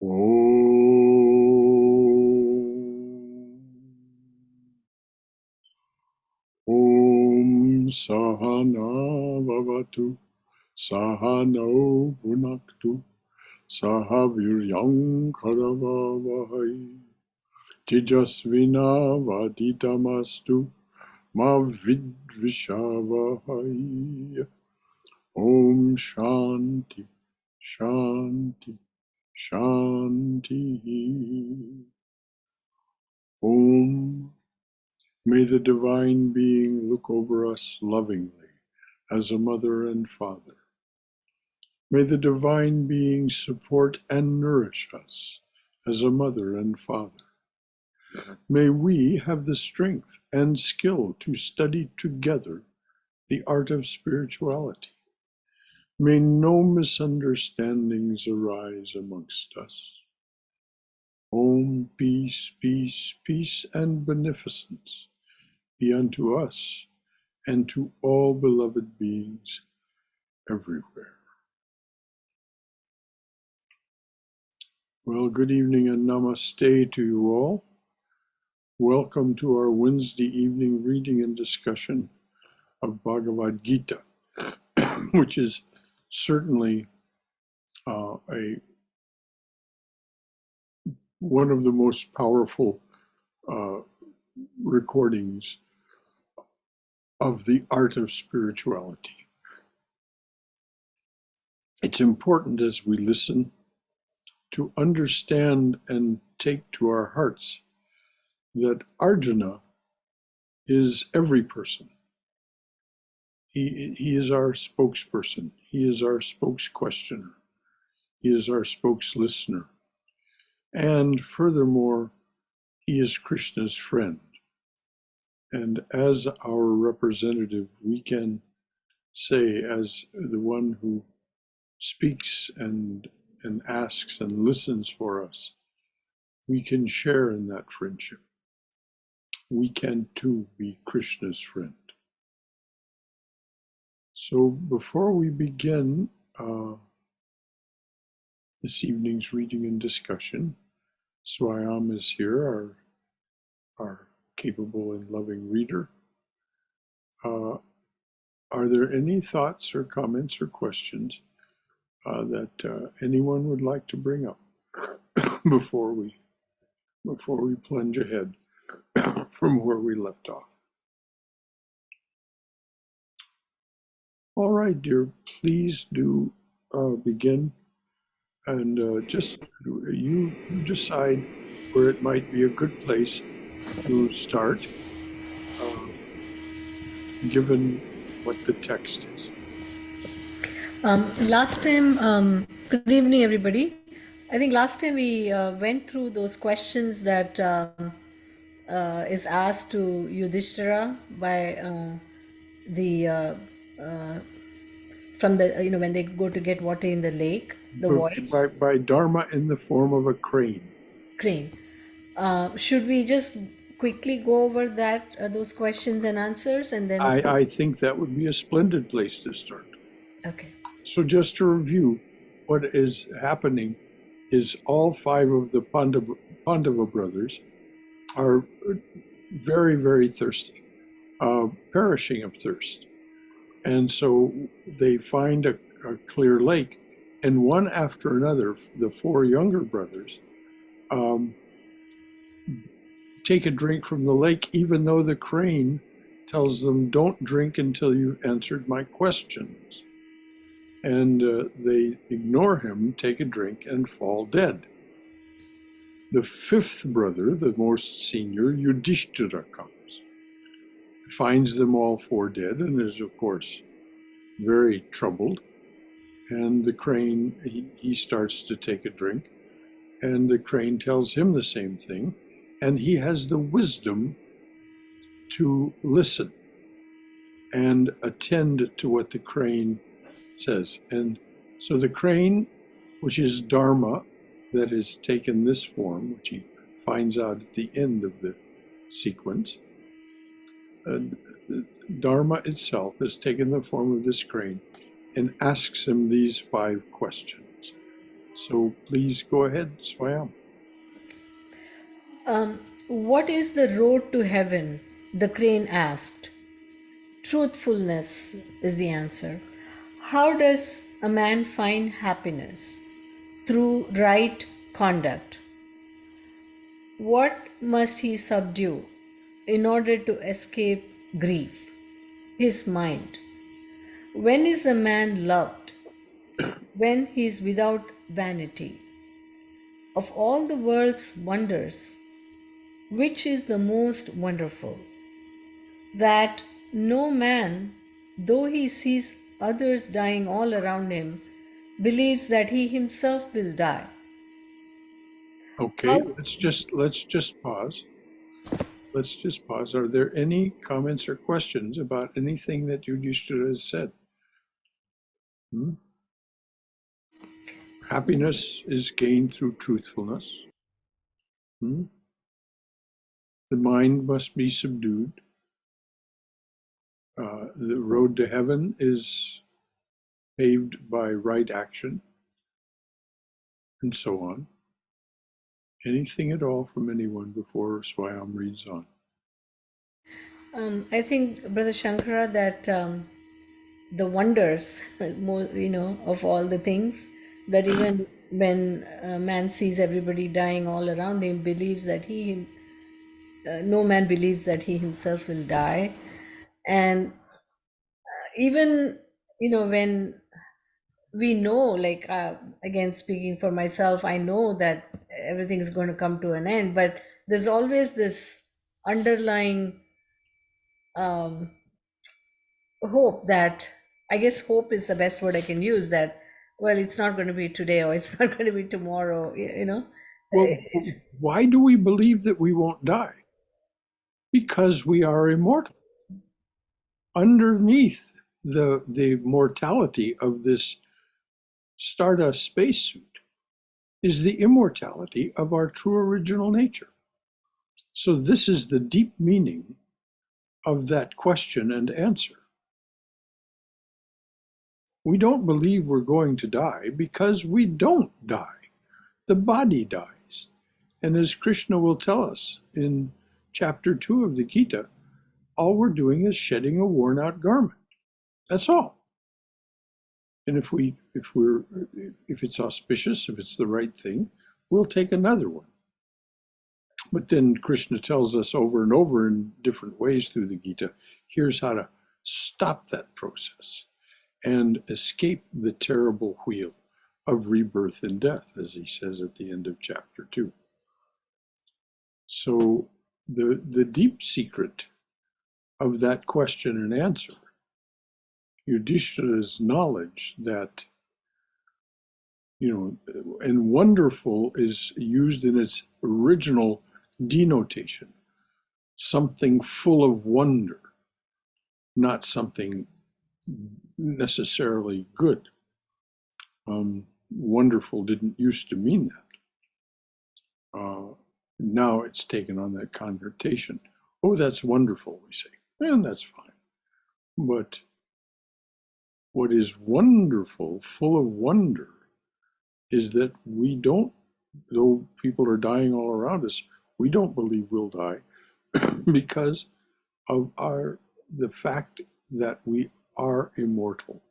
Om Sahana Vavatu Sahano Bhunaktu Sahaviryam Karavavahai Tejasvina Vaditamastu Ma Vidvishavahai. Om Shanti Shanti Shanti. Om. May the Divine Being look over us lovingly as a mother and father. May the Divine Being support and nourish us as a mother and father. May we have the strength and skill to study together the art of spirituality. May no misunderstandings arise amongst us. Om, peace, peace, peace, and beneficence be unto us and to all beloved beings everywhere. Well, good evening and namaste to you all. Welcome to our Wednesday evening reading and discussion of Bhagavad Gita, which is certainly one of the most powerful recordings of the art of spirituality. It's important as we listen to understand and take to our hearts that Arjuna is every person. He is our spokesperson. He is our spokesquestioner. He is our spokeslistener. And furthermore, he is Krishna's friend. And as our representative, we can say, as the one who speaks and asks and listens for us, we can share in that friendship. We can too be Krishna's friend. So before we begin this evening's reading and discussion, Swayam is here, our capable and loving reader. Are there any thoughts or comments or questions that anyone would like to bring up before we plunge ahead from where we left off? All right, dear, please do begin, and just you decide where it might be a good place to start, given what the text is. Last time, good evening, everybody. I think last time we went through those questions that is asked to Yudhishthira by from the when they go to get water in the lake, the voice By Dharma in the form of a crane. crane. Should we just quickly go over those questions and answers, and then I think that would be a splendid place to start. Okay. So just to review, what is happening is all five of the Pandava brothers are very, very thirsty, perishing of thirst. And so they find a clear lake, and one after another, the four younger brothers take a drink from the lake, even though the crane tells them, don't drink until you've answered my questions. And they ignore him, take a drink, and fall dead. The fifth brother, the most senior, Yudhishthira, comes, finds them all four dead, and is, of course, very troubled. And the crane, he starts to take a drink, and the crane tells him the same thing, and he has the wisdom to listen and attend to what the crane says. And so the crane, which is Dharma, that has taken this form, which he finds out at the end of the sequence, Dharma itself has taken the form of this crane and asks him these five questions. So please go ahead, Swayam. What is the road to heaven? The crane asked. Truthfulness is the answer. How does a man find happiness? Through right conduct. What must he subdue in order to escape grief? His mind. When is a man loved? When he is without vanity. Of all the world's wonders, which is the most wonderful? That no man, though he sees others dying all around him, believes that he himself will die. Okay, How let's just pause. Let's just pause. Are there any comments or questions about anything that Yudhishthira has said? Hmm? Happiness is gained through truthfulness. Hmm? The mind must be subdued. The road to heaven is paved by right action, and so on. Anything at all from anyone before Swayam reads on? I think, Brother Shankara, that the wonders, of all the things, that even when man sees everybody dying all around him, believes that no man believes that he himself will die. And even, when we know, like, again, speaking for myself, I know that everything is going to come to an end, but there's always this underlying um, hope that, I guess hope is the best word I can use, that, well, it's not going to be today or it's not going to be tomorrow, Well, It's, why do we believe that we won't die? Because we are immortal. Underneath the mortality of this Stardust spacesuit is the immortality of our true original nature. So, this is the deep meaning of that question and answer. We don't believe we're going to die because we don't die. The body dies. And as Krishna will tell us in chapter 2 of the Gita, all we're doing is shedding a worn out garment. That's all. And if it's auspicious, if it's the right thing, we'll take another one. But then Krishna tells us over and over in different ways through the Gita, here's how to stop that process and escape the terrible wheel of rebirth and death, as he says at the end of chapter 2. So the deep secret of that question and answer, Yudhishthira's knowledge that, and wonderful is used in its original denotation, something full of wonder, not something necessarily good. Wonderful didn't used to mean that. Now it's taken on that connotation. Oh, that's wonderful, we say. And that's fine. But what is wonderful, full of wonder, is that we don't, though people are dying all around us, we don't believe we'll die because of the fact that we are immortal.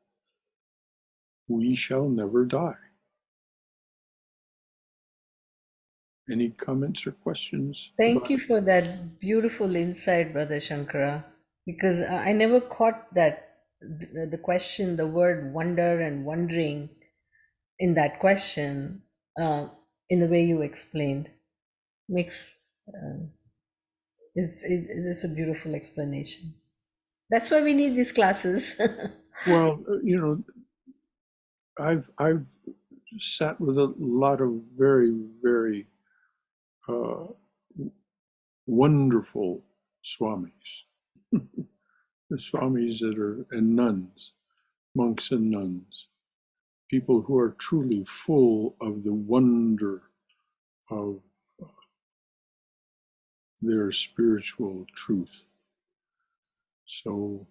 We shall never die. Any comments or questions thank about you it? for that beautiful insight, Brother Shankara, because I never caught that the question, the word wonder and wondering in that question, in the way you explained. Makes it's a beautiful explanation. That's why we need these classes. Well, I've sat with a lot of very, very uh, wonderful swamis, the swamis that are, and nuns, monks and nuns, people who are truly full of the wonder of their spiritual truth. So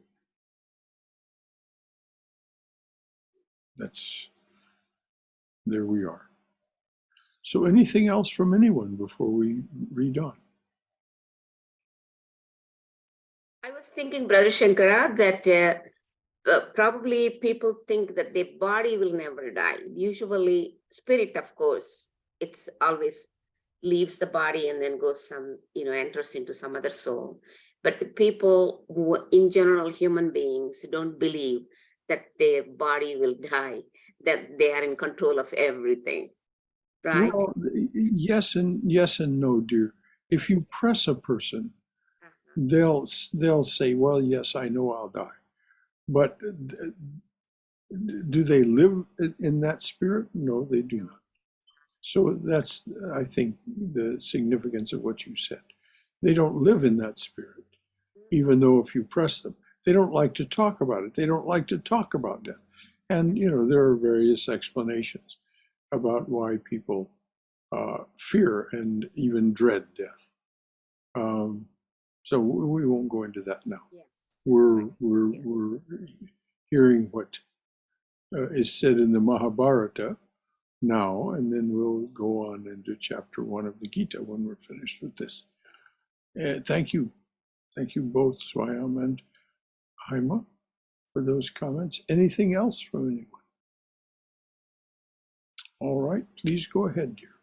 there we are. So anything else from anyone before we read on? I was thinking, Brother Shankara, that probably people think that their body will never die. Usually, spirit, of course, it's always leaves the body and then goes enters into some other soul. But the people who, in general, human beings, don't believe that their body will die, that they are in control of everything, right? Well, yes and no, dear. If you press a person, they'll say, "Well, yes, I know I'll die," but do they live in that spirit? No, they do not. So that's, I think, the significance of what you said. They don't live in that spirit, even though if you press them, they don't like to talk about it. They don't like to talk about death. And, there are various explanations about why people fear and even dread death. So we won't go into that now. Yes. We're hearing what is said in the Mahabharata now, and then we'll go on into chapter 1 of the Gita when we're finished with this. Thank you both, Swayam and Haima, for those comments. Anything else from anyone? All right, please go ahead, dear.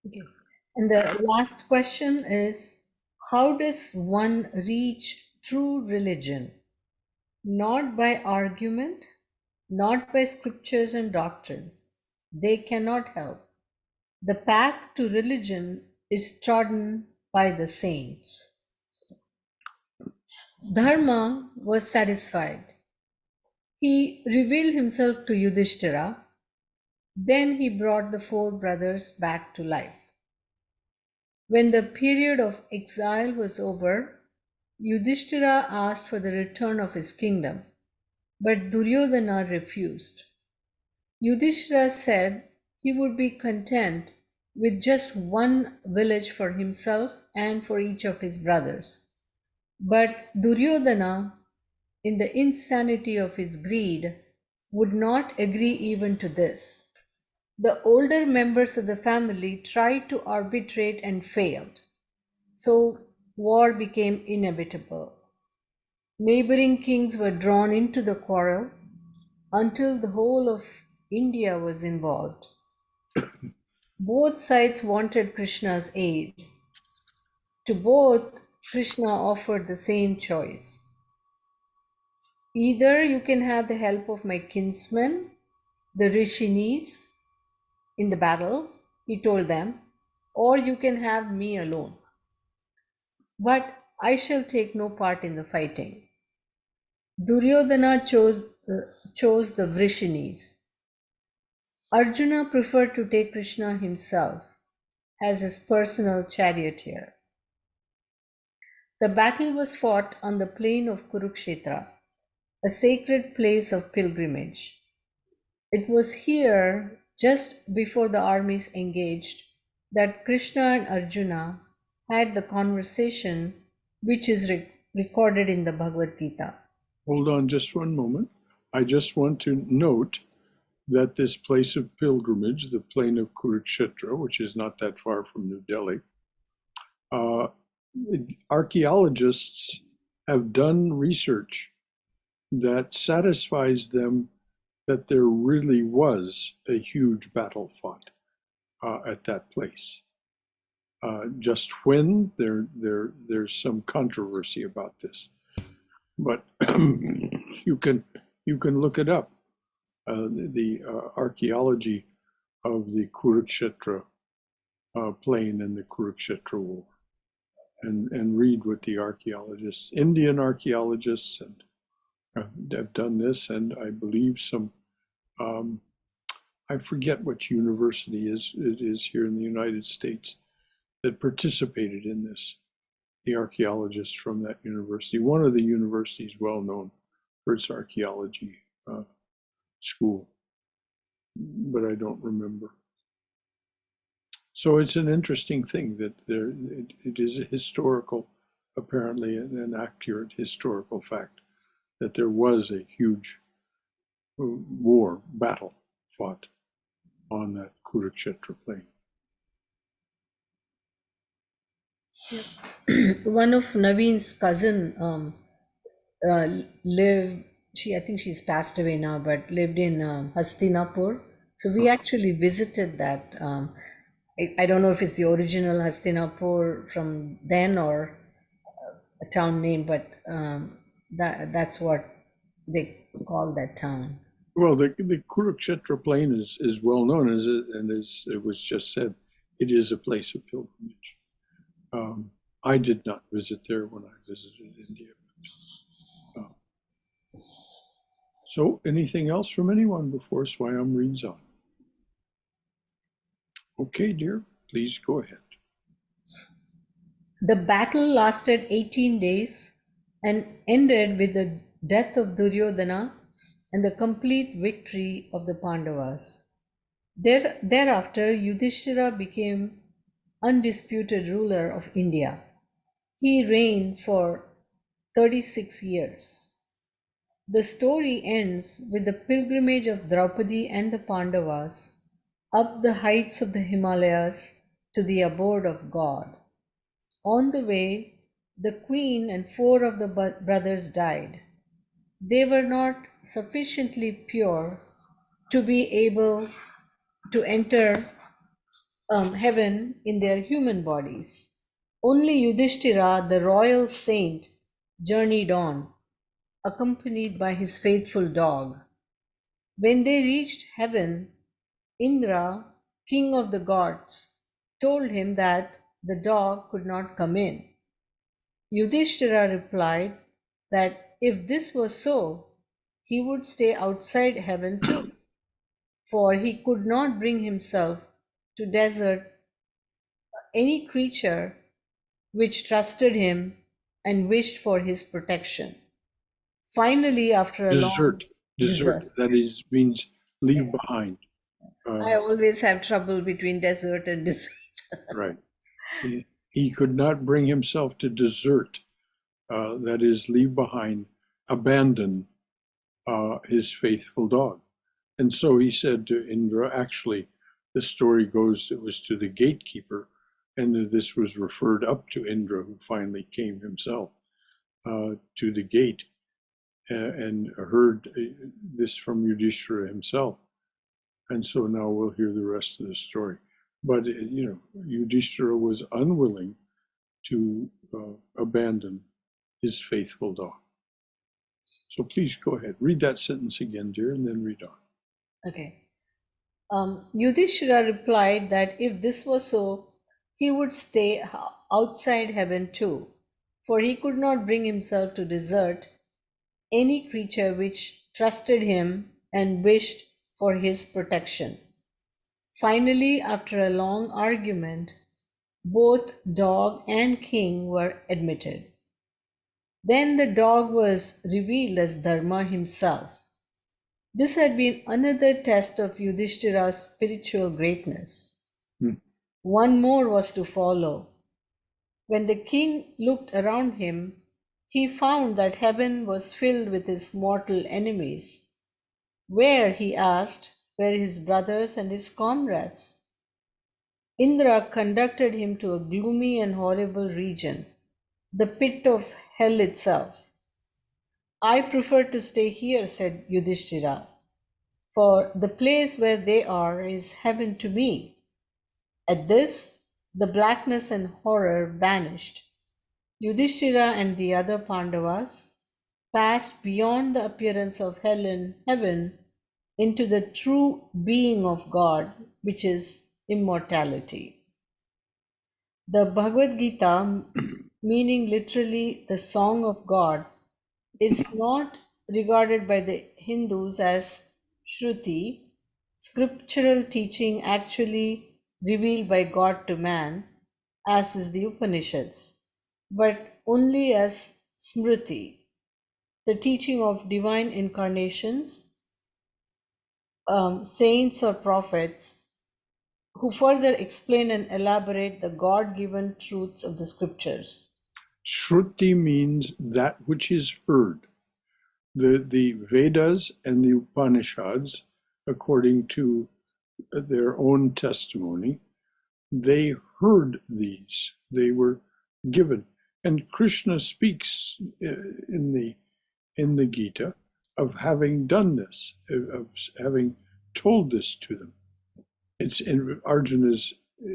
Okay. And the last question is, how does one reach true religion? Not by argument, not by scriptures and doctrines. They cannot help. The path to religion is trodden by the saints. Dharma was satisfied. He revealed himself to Yudhishthira. Then he brought the four brothers back to life. When the period of exile was over, Yudhishthira asked for the return of his kingdom, but Duryodhana refused. Yudhishthira said he would be content with just one village for himself and for each of his brothers. But Duryodhana, in the insanity of his greed, would not agree even to this. The older members of the family tried to arbitrate and failed. So war became inevitable. Neighboring kings were drawn into the quarrel until the whole of India was involved. Both sides wanted Krishna's aid. To both, Krishna offered the same choice. Either you can have the help of my kinsmen, the Rishinis, in the battle, he told them, or you can have me alone. But I shall take no part in the fighting. Duryodhana chose the Vrishinis. Arjuna preferred to take Krishna himself as his personal charioteer. The battle was fought on the plain of Kurukshetra, a sacred place of pilgrimage. It was here, just before the armies engaged, that Krishna and Arjuna had the conversation which is recorded in the Bhagavad Gita. Hold on just one moment. I just want to note that this place of pilgrimage, the plain of Kurukshetra, which is not that far from New Delhi, archaeologists have done research that satisfies them that there really was a huge battle fought at that place. Just when, there's some controversy about this, but you can look it up. The archaeology of the Kurukshetra plain and the Kurukshetra war, and read what the archaeologists, Indian archaeologists, and have done this, and I believe some. I forget which university it is here in the United States that participated in this. The archaeologists from that university. One of the universities well known for its archaeology school, but I don't remember. So it's an interesting thing that it is a historical, apparently an accurate historical fact, that there was a huge battle fought on that Kurukshetra plain. One of Naveen's cousin lived. I think she's passed away now, but lived in Hastinapur. So we actually visited that. I don't know if it's the original Hastinapur from then or a town name, but that's what they call that town. Well, the Kurukshetra plain is well known, as it was just said, it is a place of pilgrimage. I did not visit there when I visited India. So, anything else from anyone before Swayam reads on? Okay, dear, please go ahead. The battle lasted 18 days and ended with the death of Duryodhana and the complete victory of the Pandavas. Thereafter, Yudhishthira became undisputed ruler of India. He reigned for 36 years. The story ends with the pilgrimage of Draupadi and the Pandavas up the heights of the Himalayas to the abode of God. On the way, the queen and four of the brothers died. They were not sufficiently pure to be able to enter heaven in their human bodies. Only Yudhishthira, the royal saint, journeyed on, accompanied by his faithful dog. When they reached heaven, Indra, king of the gods, told him that the dog could not come in. Yudhishthira replied that if this was so, he would stay outside heaven too, for he could not bring himself to desert any creature which trusted him and wished for his protection. Finally, after a long Desert. That is means leave behind. I always have trouble between desert and desert. Right. He could not bring himself to desert. That is, leave behind, abandon his faithful dog. And so he said to Indra, actually, the story goes, it was to the gatekeeper, and this was referred up to Indra, who finally came himself to the gate and heard this from Yudhishthira himself. And so now we'll hear the rest of the story. But, Yudhishthira was unwilling to abandon his faithful dog. So please go ahead. Read that sentence again, dear, and then read on. Okay. Yudhishthira replied that if this was so, he would stay outside heaven too, for he could not bring himself to desert any creature which trusted him and wished for his protection. Finally, after a long argument, both dog and king were admitted. Then the dog was revealed as Dharma himself. This had been another test of Yudhishthira's spiritual greatness. One more was to follow. When the king looked around him, he found that heaven was filled with his mortal enemies. Where, he asked, were his brothers and his comrades? Indra conducted him to a gloomy and horrible region, the pit of hell itself. I prefer to stay here, said Yudhishthira, for the place where they are is heaven to me. At this, the blackness and horror vanished. Yudhishthira and the other Pandavas passed beyond the appearance of hell and heaven into the true being of God, which is immortality. The Bhagavad Gita, meaning literally the Song of God, is not regarded by the Hindus as Shruti, scriptural teaching actually revealed by God to man, as is the Upanishads, but only as Smriti, the teaching of divine incarnations, saints or prophets, who further explain and elaborate the God-given truths of the scriptures. Shruti means that which is heard. The Vedas and the Upanishads, according to their own testimony, they heard these. They were given. And Krishna speaks in the Gita of having done this, of having told this to them. Arjuna's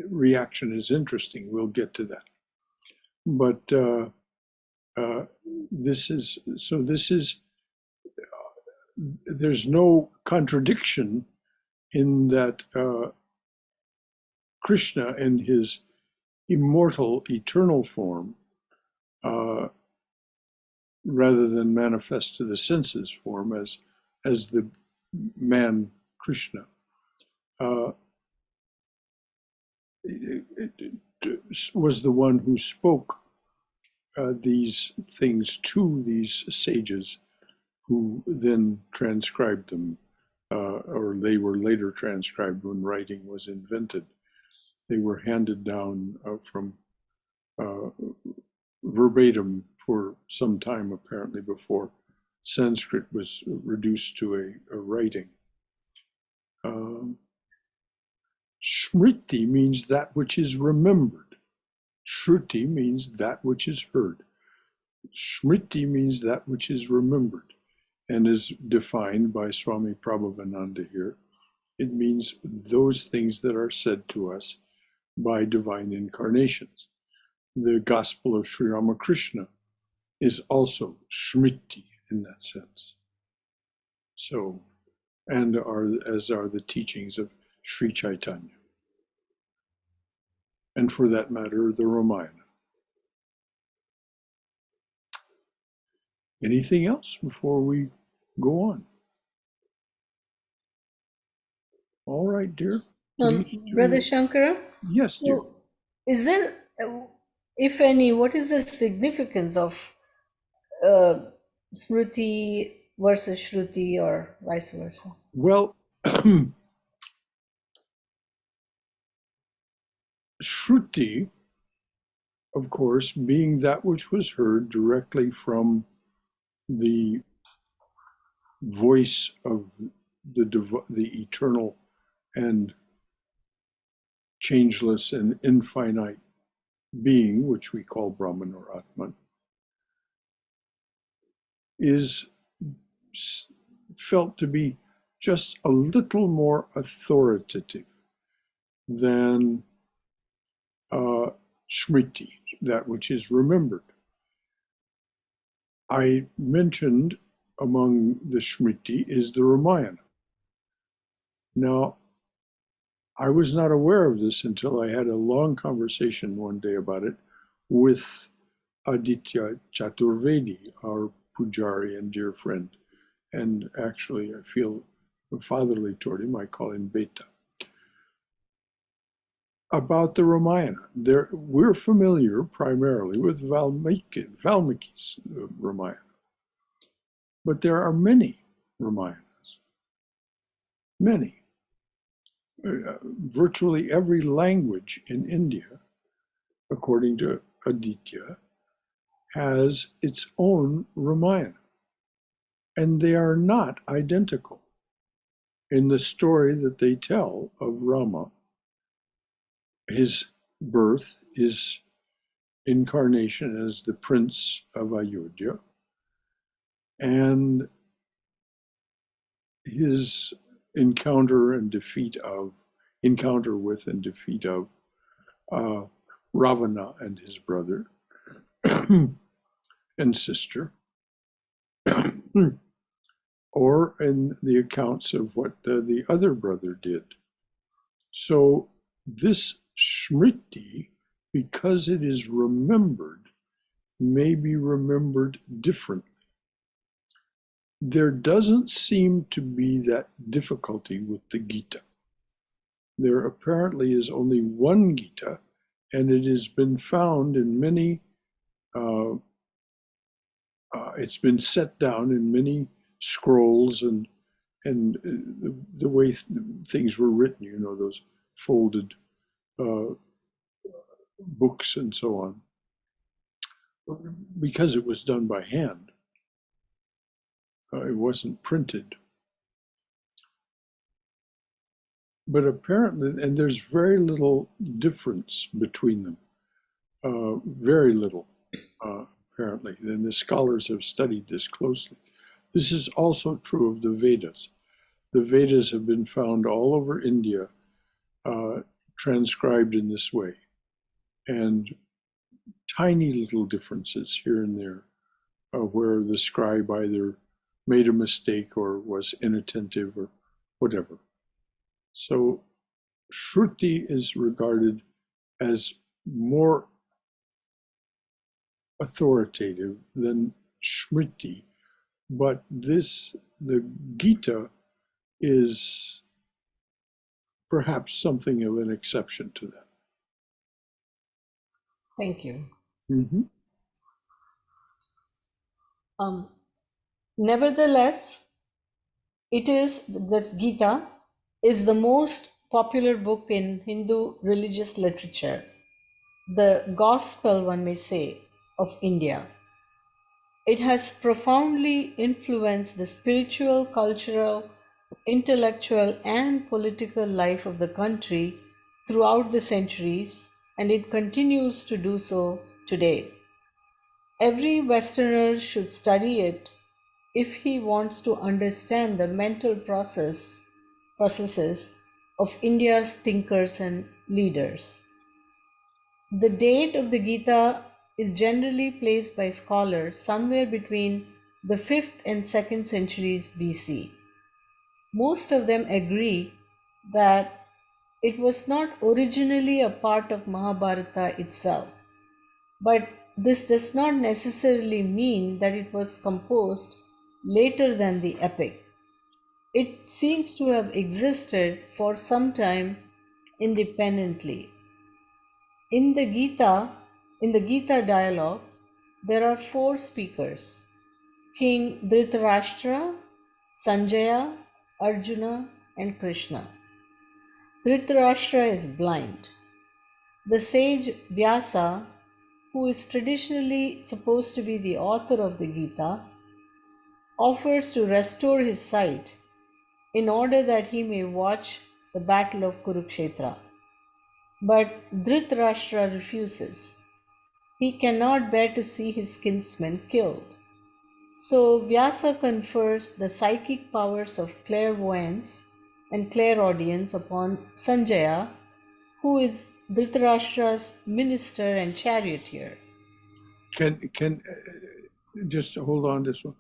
reaction is interesting. We'll get to that. But there's no contradiction in that Krishna in his immortal, eternal form, rather than manifest to the senses form as the man Krishna, was the one who spoke these things to these sages, who then transcribed them, or they were later transcribed when writing was invented. They were handed down from verbatim for some time, apparently, before Sanskrit was reduced to a writing. Smriti means that which is remembered. Shruti means that which is heard. Smriti means that which is remembered, and is defined by Swami Prabhavananda here. It means those things that are said to us by divine incarnations. The Gospel of Sri Ramakrishna is also Smriti in that sense. So, and as are the teachings of Sri Chaitanya. And for that matter, the Ramayana. Anything else before we go on? All right, dear. Brother Shankara? Yes, dear. So is there, if any, what is the significance of Smriti versus Shruti, or vice versa? Well, Shruti, of course, being that which was heard directly from the voice of the eternal and changeless and infinite being, which we call Brahman or Atman, is felt to be just a little more authoritative than Smriti, that which is remembered. I mentioned among the Smriti is the Ramayana. Now, I was not aware of this until I had a long conversation one day about it with Aditya Chaturvedi, our Pujari and dear friend. And actually, I feel fatherly toward him. I call him Beta. About the Ramayana. We're familiar primarily with Valmiki's Ramayana. But there are many Ramayanas. Many. Virtually every language in India, according to Aditya, has its own Ramayana. And they are not identical. In the story that they tell of Rama, his birth, his incarnation as the prince of Ayodhya, and his encounter with and defeat of Ravana and his brother and sister, or in the accounts of what the other brother did. So this Smriti, because it is remembered, may be remembered differently. There doesn't seem to be that difficulty with the Gita. There apparently is only one Gita, and it has been found in many, it's been set down in many scrolls and the way things were written, those folded books and so on, because it was done by hand. It wasn't printed. But apparently, and there's very little difference between them. Very little, apparently. And the scholars have studied this closely. This is also true of the Vedas. The Vedas have been found all over India, transcribed in this way. And tiny little differences here and there, where the scribe either made a mistake or was inattentive or whatever. So Shruti is regarded as more authoritative than Smriti, but the Gita is perhaps something of an exception to that. Thank you. Mm-hmm. Nevertheless, that Gita is the most popular book in Hindu religious literature, the gospel, one may say, of India. It has profoundly influenced the spiritual, cultural, intellectual, and political life of the country throughout the centuries, and it continues to do so today. Every Westerner should study it if he wants to understand the mental processes of India's thinkers and leaders. The date of the Gita is generally placed by scholars somewhere between the 5th and 2nd centuries BC. Most of them agree that it was not originally a part of Mahabharata itself, but this does not necessarily mean that it was composed later than the epic. It seems to have existed for some time independently. In the Gita dialogue, there are 4 speakers: King Dhritarashtra, Sanjaya, Arjuna, and Krishna. Dhritarashtra is blind. The sage Vyasa, who is traditionally supposed to be the author of the Gita, offers to restore his sight in order that he may watch the battle of Kurukshetra. But Dhritarashtra refuses. He cannot bear to see his kinsmen killed. So Vyasa confers the psychic powers of clairvoyance and clairaudience upon Sanjaya, who is Dhritarashtra's minister and charioteer. Can just hold on to this one.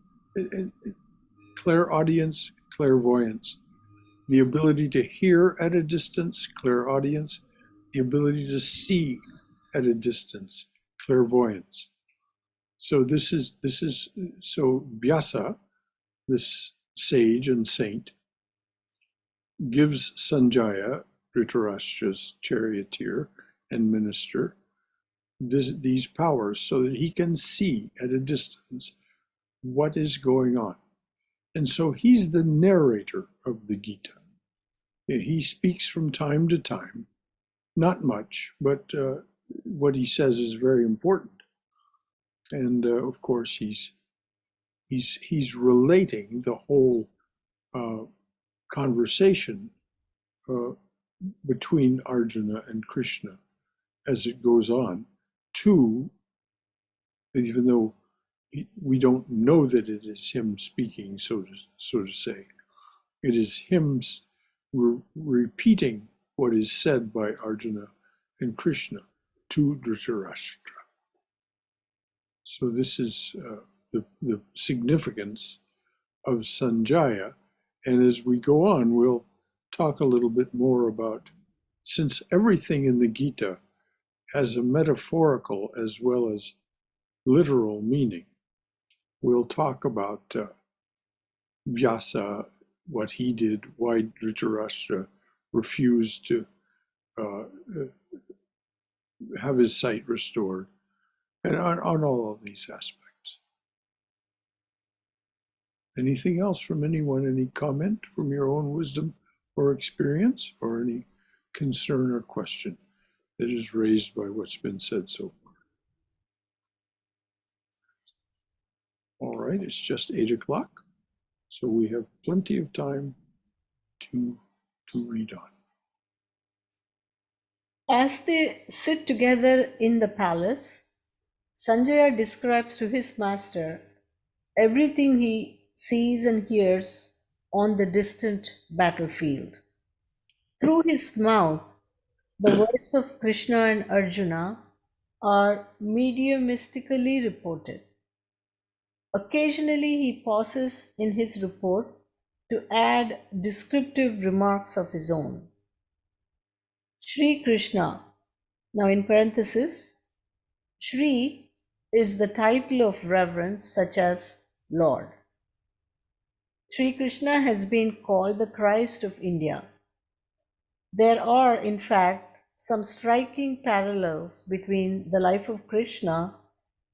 Clairaudience, clairvoyance, the ability to hear at a distance, clairaudience, the ability to see at a distance, clairvoyance. So so Vyasa, this sage and saint, gives Sanjaya, Dhritarashtra's charioteer and minister, these powers so that he can see at a distance what is going on. And so he's the narrator of the Gita. He speaks from time to time, not much, but what he says is very important. And of course, he's relating the whole conversation between Arjuna and Krishna as it goes on to, even though we don't know that it is him speaking, so to say, it is him repeating what is said by Arjuna and Krishna to Dhritarashtra. So this is the significance of Sanjaya. And as we go on, we'll talk a little bit more about, since everything in the Gita has a metaphorical as well as literal meaning, we'll talk about Vyasa, what he did, why Dhritarashtra refused to have his sight restored, and on all of these aspects. Anything else from anyone? Any comment from your own wisdom or experience, or any concern or question that is raised by what's been said so far? All right, it's just 8 o'clock, so we have plenty of time to read on. As they sit together in the palace, Sanjaya describes to his master everything he sees and hears on the distant battlefield. Through his mouth, the words of Krishna and Arjuna are mediumistically reported. Occasionally, he pauses in his report to add descriptive remarks of his own. Sri Krishna, now in parenthesis, Shri is the title of reverence such as Lord. Sri Krishna has been called the Christ of India. There are, in fact, some striking parallels between the life of Krishna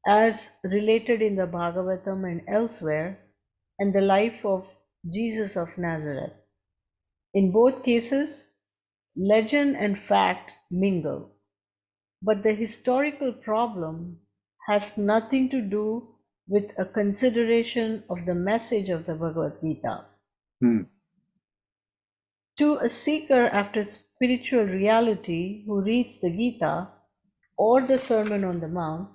as related in the Bhagavatam and elsewhere and the life of Jesus of Nazareth. In both cases, legend and fact mingle, but the historical problem has nothing to do with a consideration of the message of the Bhagavad Gita. Hmm. To a seeker after spiritual reality who reads the Gita or the Sermon on the Mount,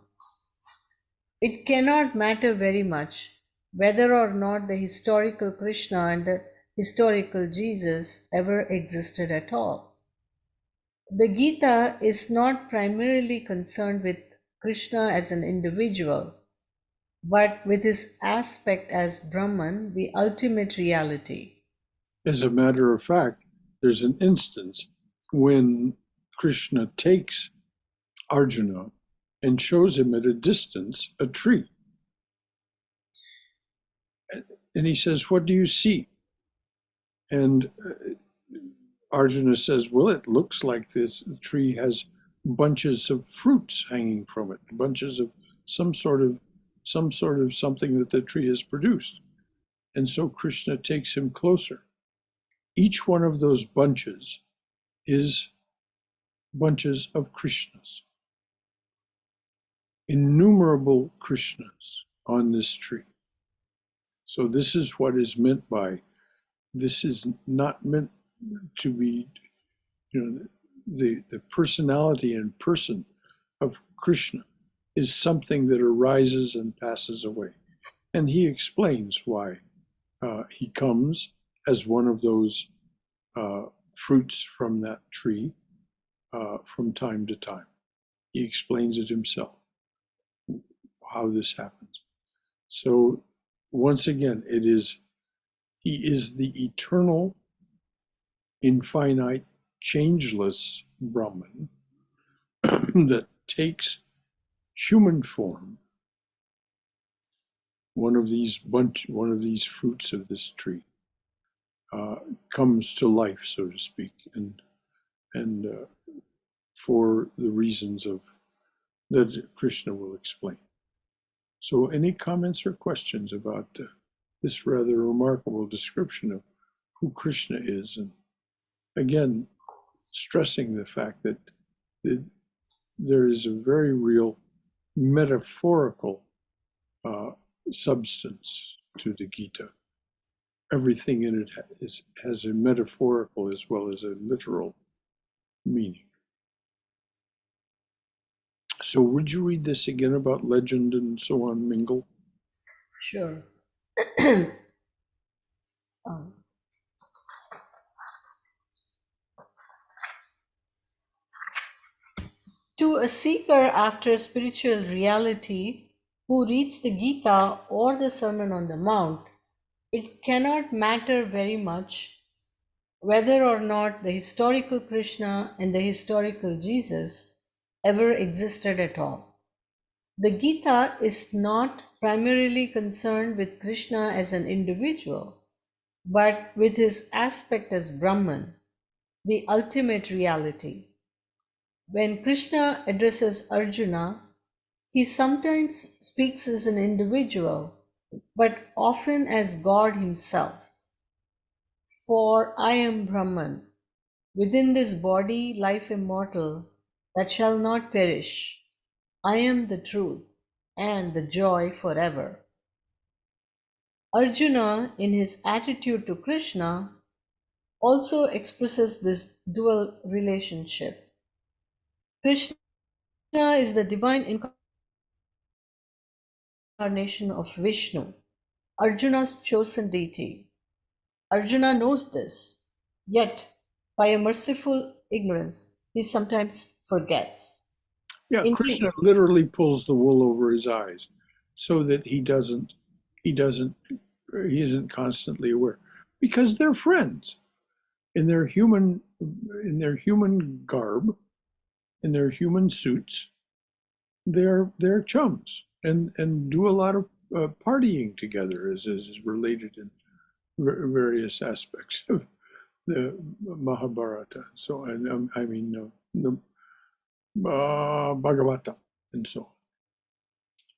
it cannot matter very much whether or not the historical Krishna and the historical Jesus ever existed at all. The Gita is not primarily concerned with Krishna as an individual, but with his aspect as Brahman, the ultimate reality. As a matter of fact, there's an instance when Krishna takes Arjuna and shows him at a distance a tree. And he says, "What do you see?" And Arjuna says, "Well, it looks like this tree has bunches of fruits hanging from it, bunches of some sort of something that the tree has produced." And so Krishna takes him closer. Each one of those bunches is bunches of Krishnas, innumerable Krishnas on this tree. So this is what is meant by, this is not meant to be, the personality and person of Krishna is something that arises and passes away. And he explains why he comes as one of those fruits from that tree from time to time. He explains it himself, how this happens. So once again, he is the eternal, infinite, changeless Brahman that takes human form, one of these fruits of this tree, comes to life, so to speak, and for the reasons that Krishna will explain. So, any comments or questions about this rather remarkable description of who Krishna is, and again, stressing the fact that there is a very real metaphorical substance to the Gita. Everything in it has a metaphorical as well as a literal meaning. So would you read this again about legend and so on mingle? Sure. To a seeker after spiritual reality who reads the Gita or the Sermon on the Mount, it cannot matter very much whether or not the historical Krishna and the historical Jesus ever existed at all. The Gita is not primarily concerned with Krishna as an individual, but with his aspect as Brahman, the ultimate reality. When Krishna addresses Arjuna, he sometimes speaks as an individual, but often as God himself. For I am Brahman, within this body, life immortal, that shall not perish. I am the truth and the joy forever. Arjuna, in his attitude to Krishna, also expresses this dual relationship. Krishna is the divine incarnation of Vishnu, Arjuna's chosen deity. Arjuna knows this, yet, by a merciful ignorance, he sometimes forgets. Yeah, Indeed, Krishna literally pulls the wool over his eyes so that he isn't constantly aware, because they're friends in their human garb, in their human suits. They're chums and do a lot of partying together, as is related in various aspects of the Mahabharata. So, and I mean, the Bhagavata and so on.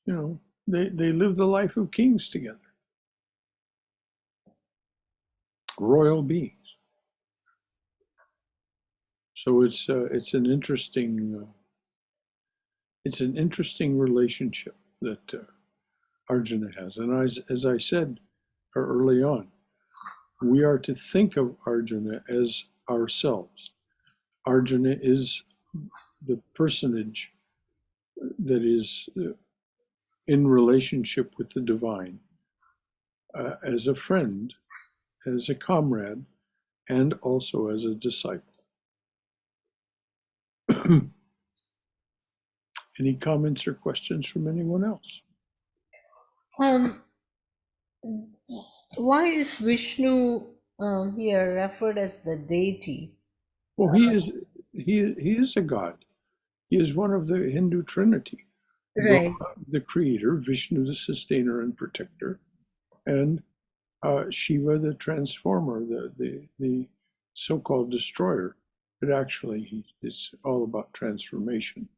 You know, they live the life of kings together, royal beings. So it's an interesting relationship that Arjuna has. And as I said early on, we are to think of Arjuna as ourselves. Arjuna is the personage that is in relationship with the divine, as a friend, as a comrade, and also as a disciple. Any comments or questions from anyone else? um, why is Vishnu here referred as the deity? Well, he is a god. He is one of the Hindu trinity. Right. Brahma, the creator, Vishnu, the sustainer and protector, and Shiva, the transformer, the so-called destroyer. But actually, it's all about transformation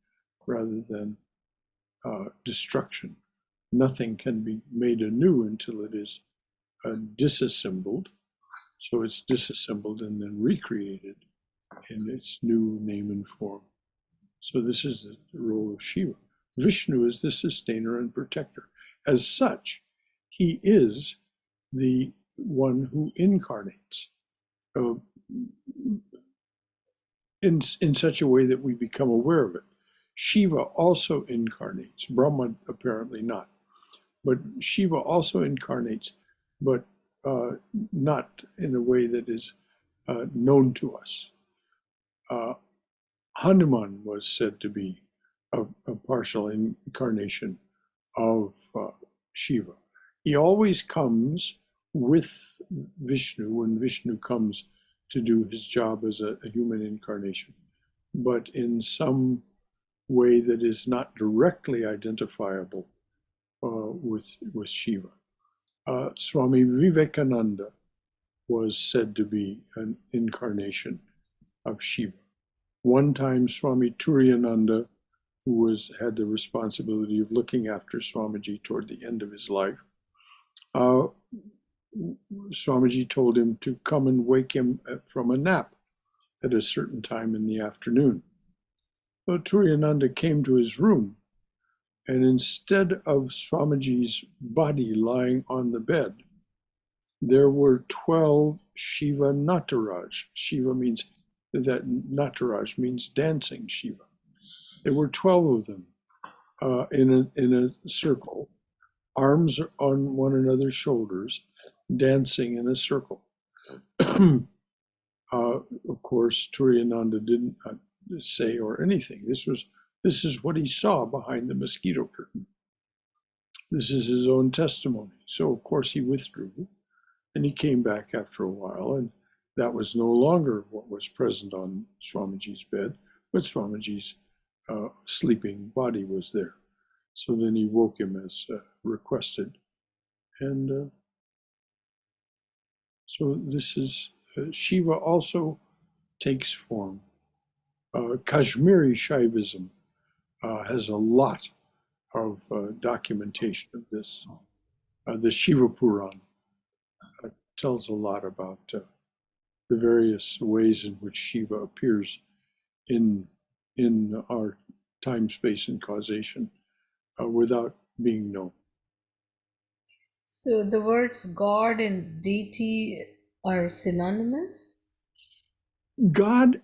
rather than destruction. Nothing can be made anew until it is disassembled. So it's disassembled and then recreated in its new name and form. So this is the role of Shiva. Vishnu is the sustainer and protector. As such, he is the one who incarnates uh, in such a way that we become aware of it. Shiva also incarnates, Brahma apparently not. But Shiva also incarnates, but not in a way that is known to us. Hanuman was said to be a partial incarnation of Shiva. He always comes with Vishnu when Vishnu comes to do his job as a human incarnation, but in some way that is not directly identifiable with Shiva. Swami Vivekananda was said to be an incarnation of Shiva. One time, Swami Turiyananda, who had the responsibility of looking after Swamiji toward the end of his life, Swamiji told him to come and wake him from a nap at a certain time in the afternoon. Well, Turiyananda came to his room, and instead of Swamiji's body lying on the bed, there were 12 Shiva Nataraj. Shiva means that Nataraj means dancing Shiva. There were 12 of them in a circle, arms on one another's shoulders, dancing in a circle. Of course, Turiyananda didn't say or anything. This is what he saw behind the mosquito curtain. This is his own testimony. So of course he withdrew, and he came back after a while, and that was no longer what was present on Swamiji's bed, but Swamiji's sleeping body was there. So then he woke him as requested, and so this is Shiva also takes form. Kashmiri Shaivism has a lot of documentation of this. The Shiva Puran tells a lot about the various ways in which Shiva appears in our time, space, and causation without being known. So the words God and deity are synonymous? God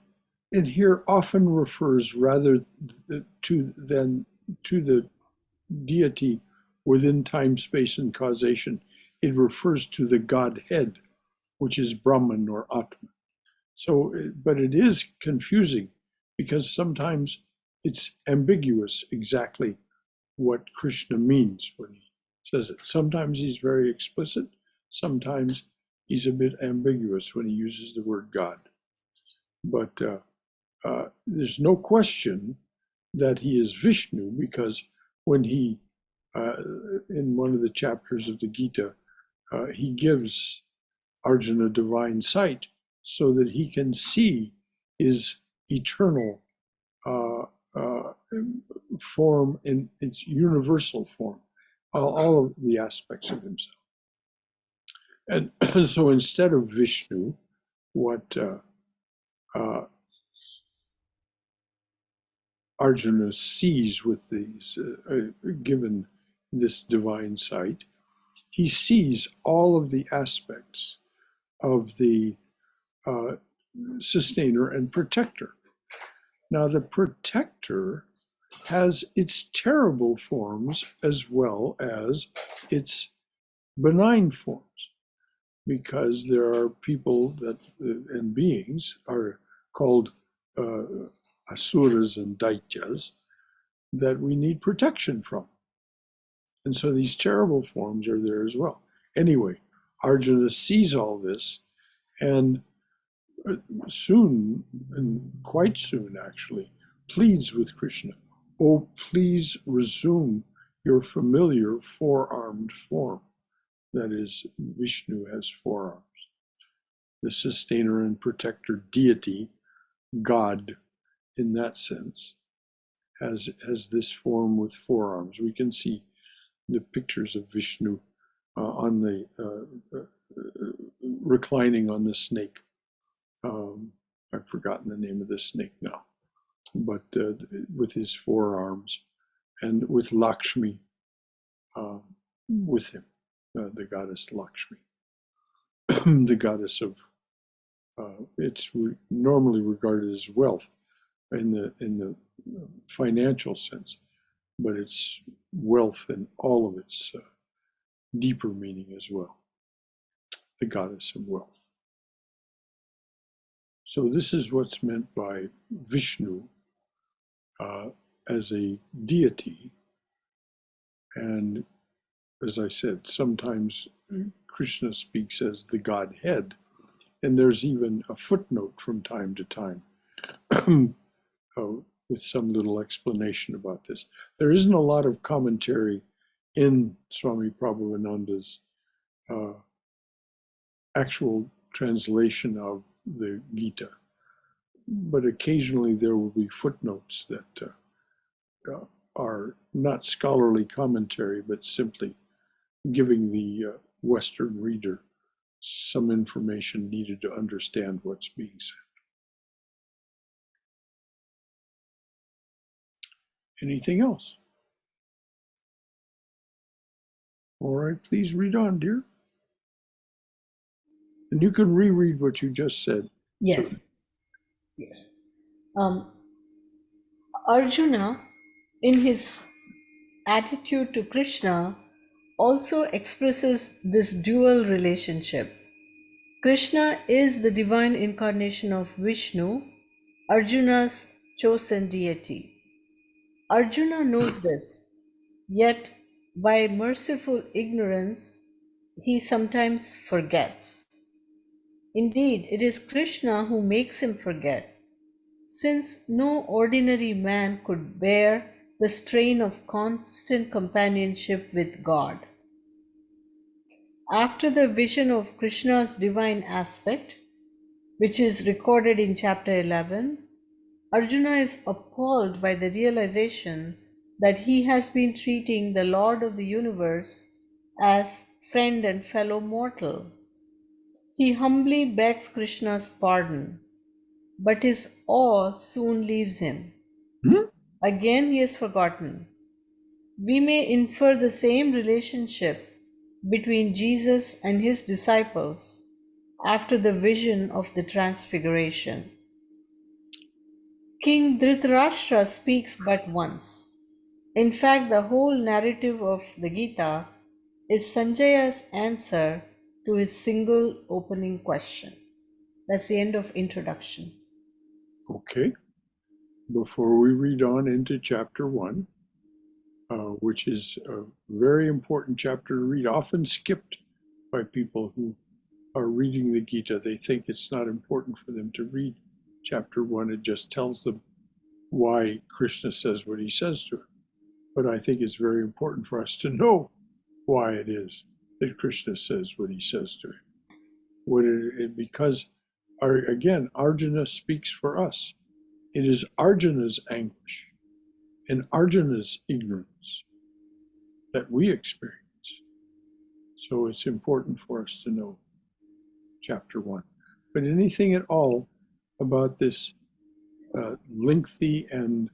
and here often refers rather than to the deity within time, space, and causation. It refers to the Godhead, which is Brahman or Atman. So, but it is confusing because sometimes it's ambiguous exactly what Krishna means when he says it. Sometimes he's very explicit, sometimes he's a bit ambiguous when he uses the word God. But there's no question that he is Vishnu, because when he, in one of the chapters of the Gita, he gives Arjuna divine sight so that he can see his eternal uh, uh, form in its universal form, all of the aspects of himself. And so instead of Vishnu, what uh, Arjuna sees with these, given this divine sight, he sees all of the aspects of the sustainer and protector. Now, the protector has its terrible forms as well as its benign forms, because there are people that and beings are called asuras and daityas that we need protection from. And so these terrible forms are there as well. Anyway, Arjuna sees all this, and soon, and quite soon actually, pleads with Krishna, "Oh, please resume your familiar four-armed form." That is, Vishnu has four arms. The sustainer and protector deity, God, in that sense, has this form with four arms. We can see the pictures of Vishnu on the reclining on the snake. I've forgotten the name of the snake now, but with his four arms, and with Lakshmi with him, the goddess Lakshmi, the goddess of it's normally regarded as wealth in the financial sense, but it's wealth in all of its deeper meaning as well, the goddess of wealth. So this is what's meant by Vishnu as a deity. And as I said, sometimes Krishna speaks as the Godhead, and there's even a footnote from time to time with some little explanation about this. There isn't a lot of commentary in Swami Prabhavananda's actual translation of the Gita, but occasionally there will be footnotes that are not scholarly commentary, but simply giving the Western reader some information needed to understand what's being said. Anything else? All right, please read on, dear. And you can reread what you just said. Yes. So, Yes. Arjuna, in his attitude to Krishna, also expresses this dual relationship. Krishna is the divine incarnation of Vishnu, Arjuna's chosen deity. Arjuna knows this, yet by merciful ignorance, he sometimes forgets. Indeed, it is Krishna who makes him forget, since no ordinary man could bear the strain of constant companionship with God. After the vision of Krishna's divine aspect, which is recorded in chapter 11, Arjuna is appalled by the realization that he has been treating the Lord of the universe as friend and fellow mortal. He humbly begs Krishna's pardon, but his awe soon leaves him. Again he is forgotten. We may infer the same relationship between Jesus and his disciples after the vision of the Transfiguration. King Dhritarashtra speaks but once. In fact, the whole narrative of the Gita is Sanjaya's answer to his single opening question. That's the end of introduction. Okay. Before we read on into chapter 1, which is a very important chapter to read, often skipped by people who are reading the Gita. They think it's not important for them to read chapter 1. It just tells them why Krishna says what he says to him. But I think it's very important for us to know why it is that Krishna says what he says to him. Because, again, Arjuna speaks for us. It is Arjuna's anguish and Arjuna's ignorance that we experience. So it's important for us to know chapter 1. But anything at all about this lengthy and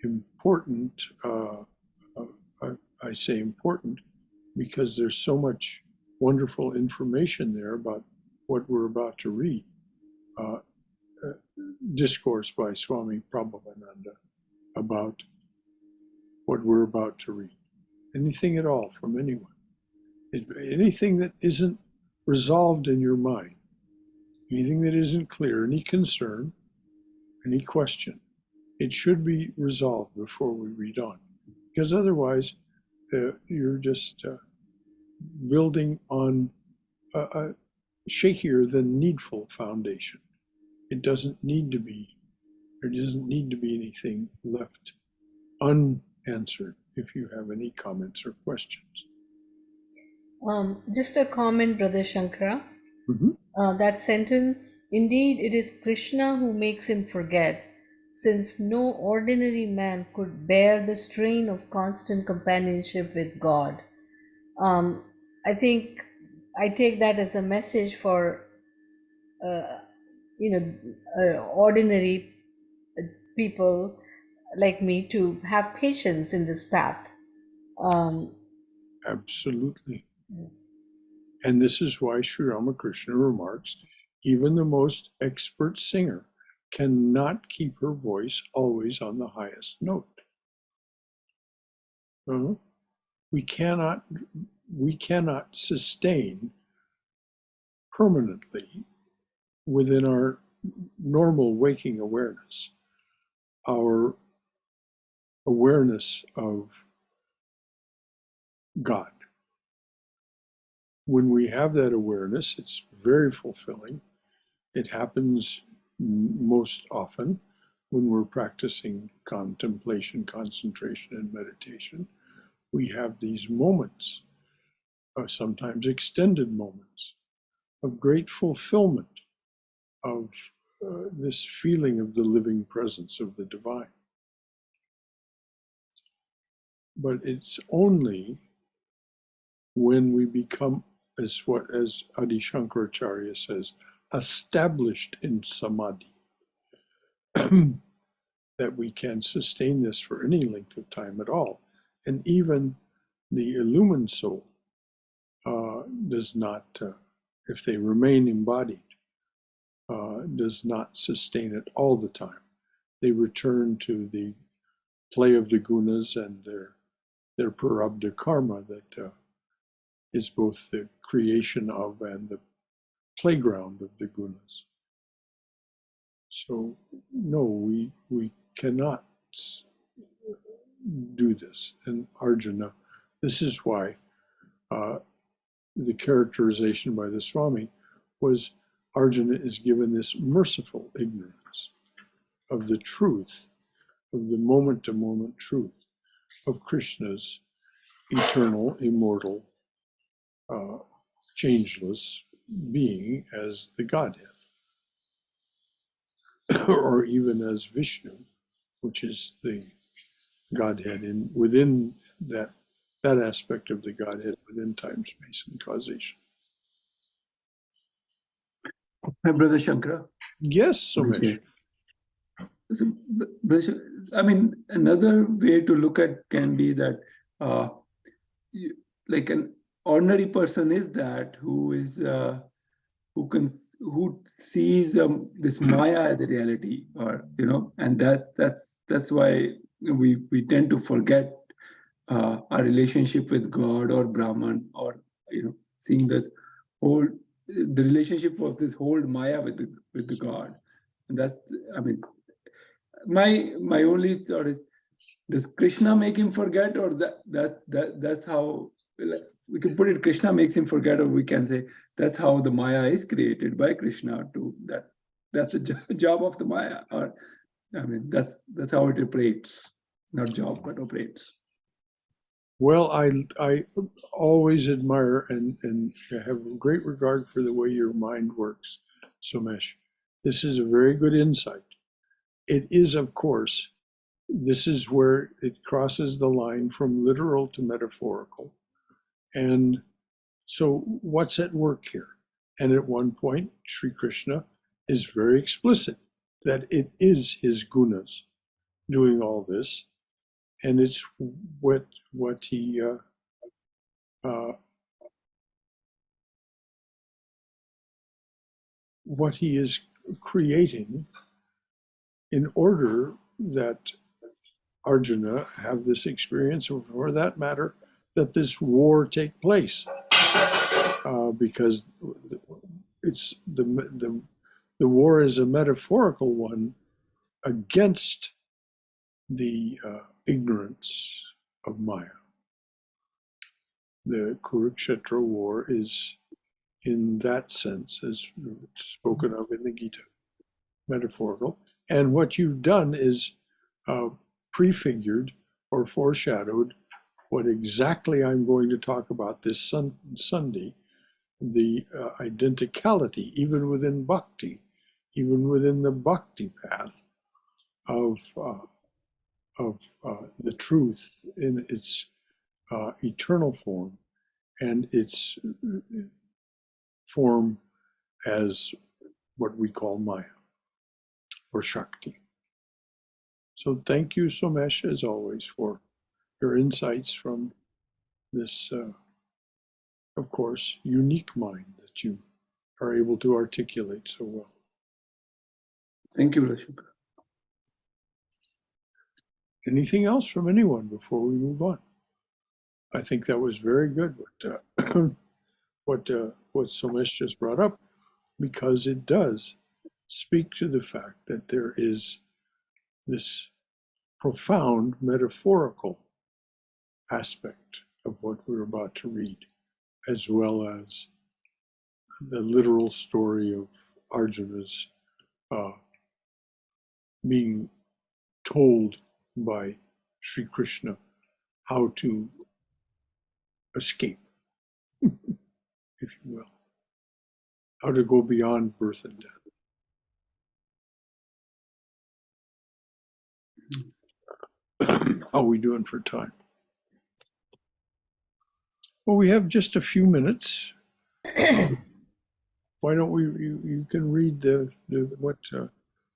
important, I say important because there's so much wonderful information there about what we're about to read. Discourse by Swami Prabhavananda about what we're about to read. Anything at all from anyone. Anything that isn't resolved in your mind, anything that isn't clear, any concern, any question, it should be resolved before we read on. Because otherwise, you're just building on a shakier than needful foundation. It doesn't need to be, there doesn't need to be anything left unanswered if you have any comments or questions. Just a comment, Brother Shankara. Mm-hmm. That sentence, indeed, it is Krishna who makes him forget, since no ordinary man could bear the strain of constant companionship with God. I think I take that as a message for, ordinary people like me to have patience in this path. Absolutely. And this is why Sri Ramakrishna remarks, even the most expert singer cannot keep her voice always on the highest note. We cannot sustain permanently within our normal waking awareness our awareness of God. When we have that awareness, it's very fulfilling. It happens most often when we're practicing contemplation, concentration, and meditation. We have these moments, sometimes extended moments, of great fulfillment of this feeling of the living presence of the divine. But it's only when we become, as Adi Shankaracharya says, established in samadhi, that we can sustain this for any length of time at all. And even the illumined soul does not, if they remain embodied, does not sustain it all the time. They return to the play of the gunas and their prarabdha karma that is both the creation of and the playground of the gunas. So no, we cannot do this. And Arjuna, this is why the characterization by the Swami was Arjuna is given this merciful ignorance of the truth, of the moment-to-moment truth of Krishna's eternal, immortal, changeless being as the Godhead, or even as Vishnu, which is the Godhead within that aspect of the Godhead within time, space, and causation. Hi, Brother Shankara. Yes, Somesh. So, I mean, another way to look at can be that, like an ordinary person is that who who sees this Maya as the reality, or and that's why we tend to forget our relationship with God or Brahman, or seeing this whole the relationship of this whole Maya with the God. And that's, I mean, my only thought is, does Krishna make him forget, or that's how, we can put it, Krishna makes him forget, or we can say that's how the Maya is created by Krishna. That's the job of the Maya, or I mean that's how it operates, not job but operates. Well, I always admire and have great regard for the way your mind works, Somesh. This is a very good insight. It is, of course, this is where it crosses the line from literal to metaphorical. And so what's at work here? And at one point, Sri Krishna is very explicit that it is his gunas doing all this. And it's what he what he is creating in order that Arjuna have this experience, or for that matter, that this war take place, because it's the war is a metaphorical one against the ignorance of Maya. The Kurukshetra war is, in that sense, as spoken of in the Gita, metaphorical. And what you've done is prefigured or foreshadowed what exactly I'm going to talk about this Sunday, the identicality, even within bhakti, even within the bhakti path of the truth in its eternal form and its form as what we call Maya or Shakti. So thank you, Somesh, as always, for your insights from this, of course, unique mind that you are able to articulate so well. Thank you, Shankara. Anything else from anyone before we move on? I think that was very good what Somesh just brought up, because it does speak to the fact that there is this profound metaphorical aspect of what we're about to read, as well as the literal story of Arjuna's being told by Sri Krishna how to escape, if you will, how to go beyond birth and death. How are we doing for time? Well, we have just a few minutes. Why don't you can read what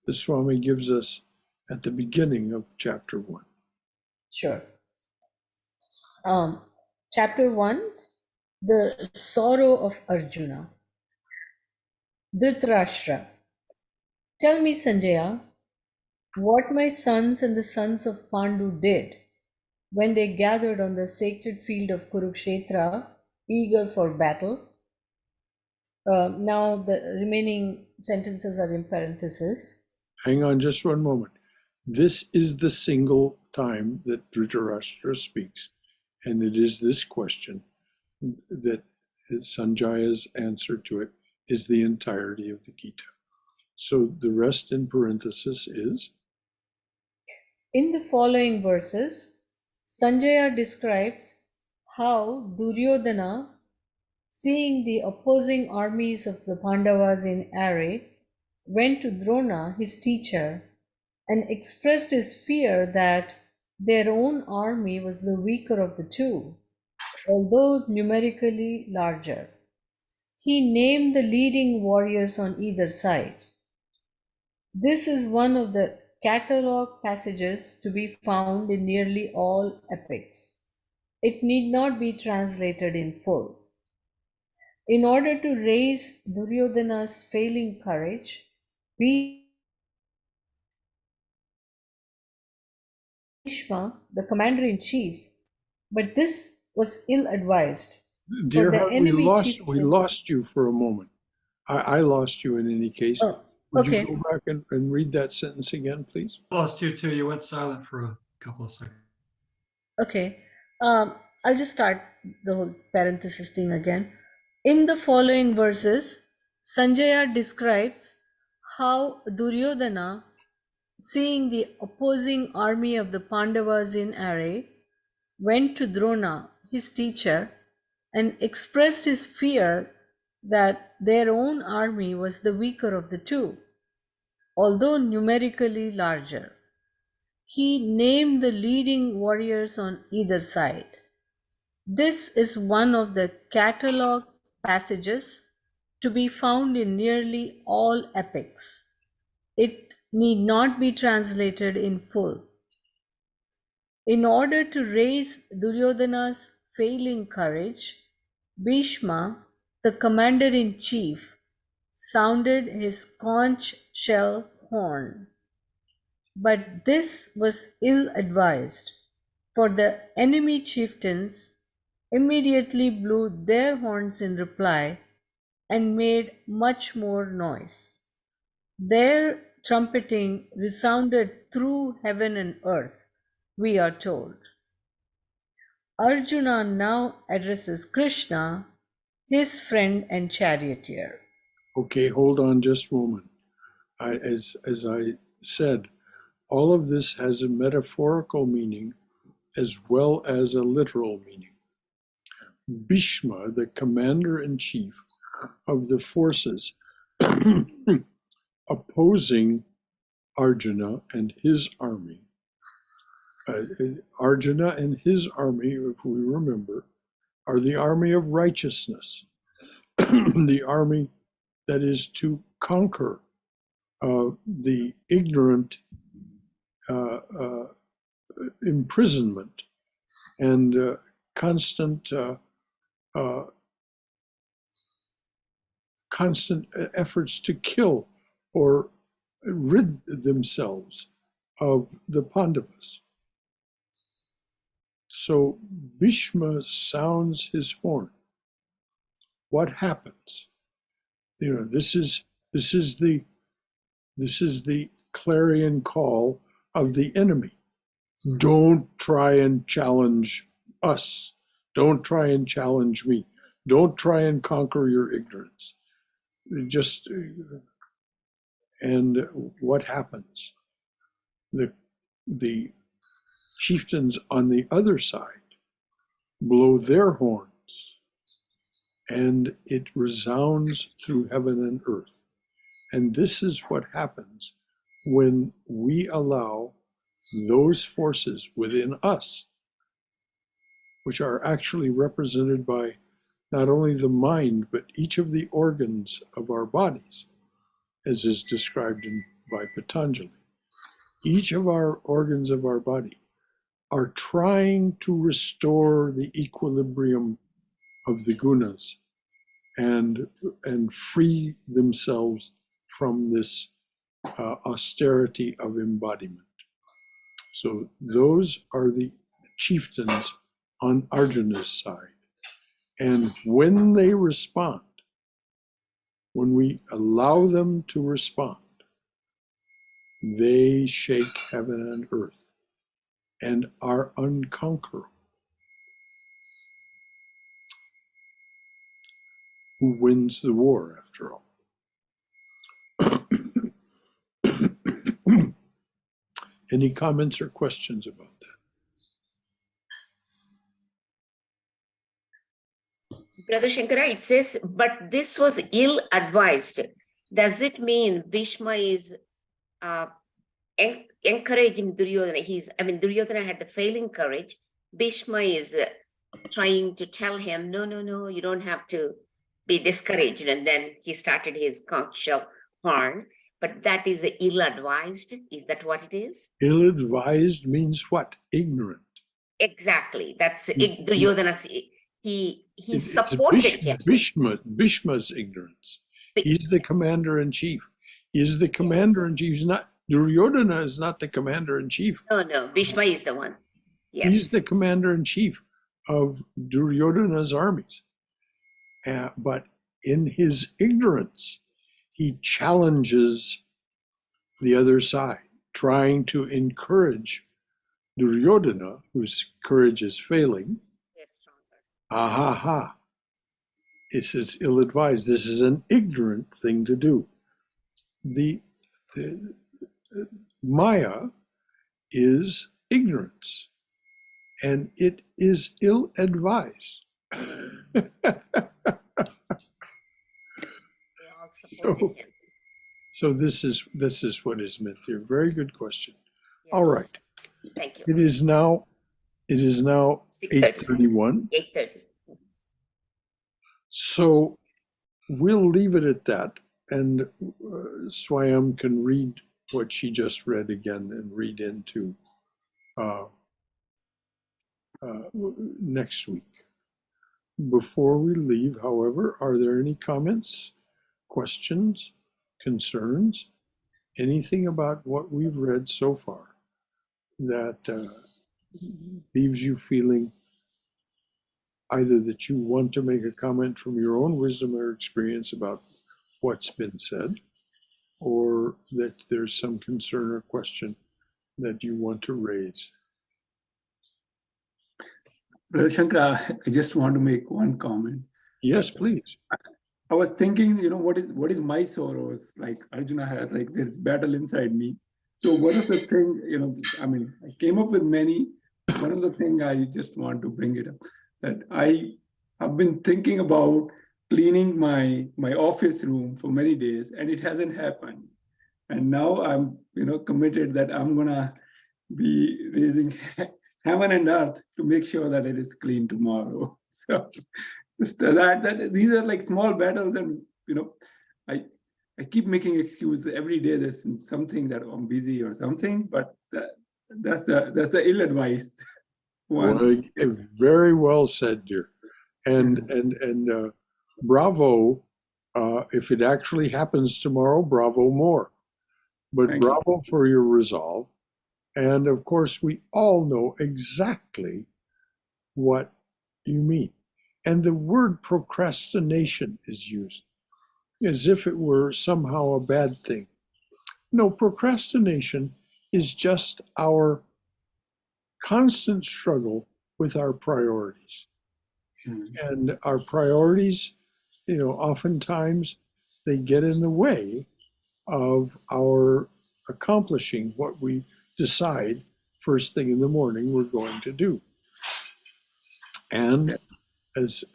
the Swami gives us at the beginning of chapter 1. Sure. Chapter 1, the sorrow of Arjuna. Dhritarashtra. Tell me, Sanjaya, what my sons and the sons of Pandu did when they gathered on the sacred field of Kurukshetra, eager for battle. Now the remaining sentences are in parentheses. Hang on just one moment. This is the single time that Dhritarashtra speaks, and it is this question that Sanjaya's answer to it is the entirety of the Gita. So the rest in parenthesis is? In the following verses, Sanjaya describes how Duryodhana, seeing the opposing armies of the Pandavas in array, went to Drona, his teacher, and expressed his fear that their own army was the weaker of the two, although numerically larger. He named the leading warriors on either side. This is one of the catalogue passages to be found in nearly all epics. It need not be translated in full. In order to raise Duryodhana's failing courage, Bhishma, the commander-in-chief, but this was ill-advised, for Dear the heart, we enemy chieftain. lost you for a moment. I lost you in any case. Oh, Would you okay, go back and read that sentence again, please? Lost you too. You went silent for a couple of seconds. okay. I'll just start the whole parenthesis thing again. In the following verses, Sanjaya describes how Duryodhana, seeing the opposing army of the Pandavas in array, went to Drona, his teacher, and expressed his fear that their own army was the weaker of the two, although numerically larger. He named the leading warriors on either side. This is one of the catalogue passages to be found in nearly all epics. It need not be translated in full. In order to raise Duryodhana's failing courage, Bhishma, the commander-in-chief, sounded his conch shell horn. But this was ill-advised, for the enemy chieftains immediately blew their horns in reply and made much more noise. Their trumpeting resounded through heaven and earth, we are told. Arjuna now addresses Krishna, his friend and charioteer. Okay, hold on just a moment. As I said, all of this has a metaphorical meaning as well as a literal meaning. Bhishma, the commander-in-chief of the forces opposing Arjuna and his army. Arjuna and his army, if we remember, are the army of righteousness, the army that is to conquer the ignorant imprisonment and constant efforts to kill or rid themselves of the Pandavas. So Bhishma sounds his horn. What happens? You know, this is the clarion call of the enemy. Don't try and challenge us. Don't try and challenge me. Don't try and conquer your ignorance. Just, and what happens? The chieftains on the other side blow their horns, and it resounds through heaven and earth. And this is what happens when we allow those forces within us, which are actually represented by not only the mind, but each of the organs of our bodies, as is described by Patanjali. Each of our organs of our body are trying to restore the equilibrium of the gunas and free themselves from this austerity of embodiment. So those are the chieftains on Arjuna's side. And when they respond, when we allow them to respond, they shake heaven and earth and are unconquerable. Who wins the war, after all? Any comments or questions about that? Brother Shankara, it says, but this was ill-advised. Does it mean Bhishma is encouraging Duryodhana? Duryodhana had the failing courage. Bhishma is trying to tell him, no, you don't have to be discouraged. And then he started his conch shell horn. But that is ill-advised. Is that what it is? Ill-advised means what? Ignorant. Exactly. That's Duryodhana. He he It's supported him. Bhishma's ignorance. He's the commander-in-chief. He's the commander-in-chief. He's not, Duryodhana is not the commander-in-chief. No, Bhishma is the one. Yes. He's the commander-in-chief of Duryodhana's armies. But in his ignorance, he challenges the other side, trying to encourage Duryodhana, whose courage is failing. They're stronger. Ha ha ha. This is ill-advised. This is an ignorant thing to do. The Maya is ignorance, and it is ill-advised. They all supported him. So this is what is meant here. Very good question. Yes. All right. Thank you. It is now 8:31. 8:30. So we'll leave it at that, and Swayam can read what she just read again and read into next week. Before we leave, however, are there any comments, questions, concerns, anything about what we've read so far that leaves you feeling either that you want to make a comment from your own wisdom or experience about what's been said, or that there's some concern or question that you want to raise? Brother Shankara, I just want to make one comment. Yes, please. I was thinking, what is my sorrows? Like Arjuna had, like there's battle inside me. So one of the things, I came up with many. One of the things I just want to bring it up, that I have been thinking about cleaning my office room for many days, and it hasn't happened. And now I'm, committed that I'm gonna be raising heaven and earth to make sure that it is clean tomorrow. So that these are like small battles, and I keep making excuses every day. There's something that I'm busy or something, but that's the ill-advised one. Well, very well said, dear. And bravo, if it actually happens tomorrow, bravo more. But Thank you. bravo for your resolve. And of course, we all know exactly what you mean. And the word procrastination is used as if it were somehow a bad thing. No, procrastination is just our constant struggle with our priorities. And our priorities, oftentimes they get in the way of our accomplishing what we decide first thing in the morning we're going to do. And as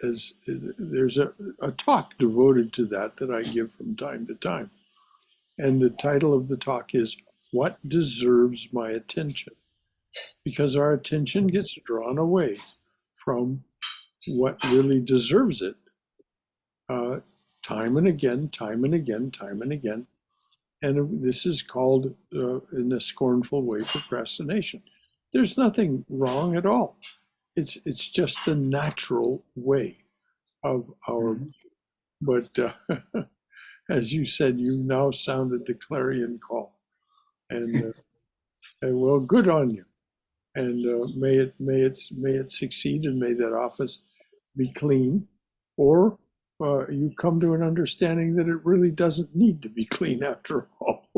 there's a talk devoted to that I give from time to time. And the title of the talk is, What Deserves My Attention? Because our attention gets drawn away from what really deserves it time and again. And this is called, in a scornful way, procrastination. There's nothing wrong at all. It's just the natural way of our. But as you said, you now sounded the clarion call, and well, good on you. And may it succeed, and may that office be clean, or you come to an understanding that it really doesn't need to be clean after all,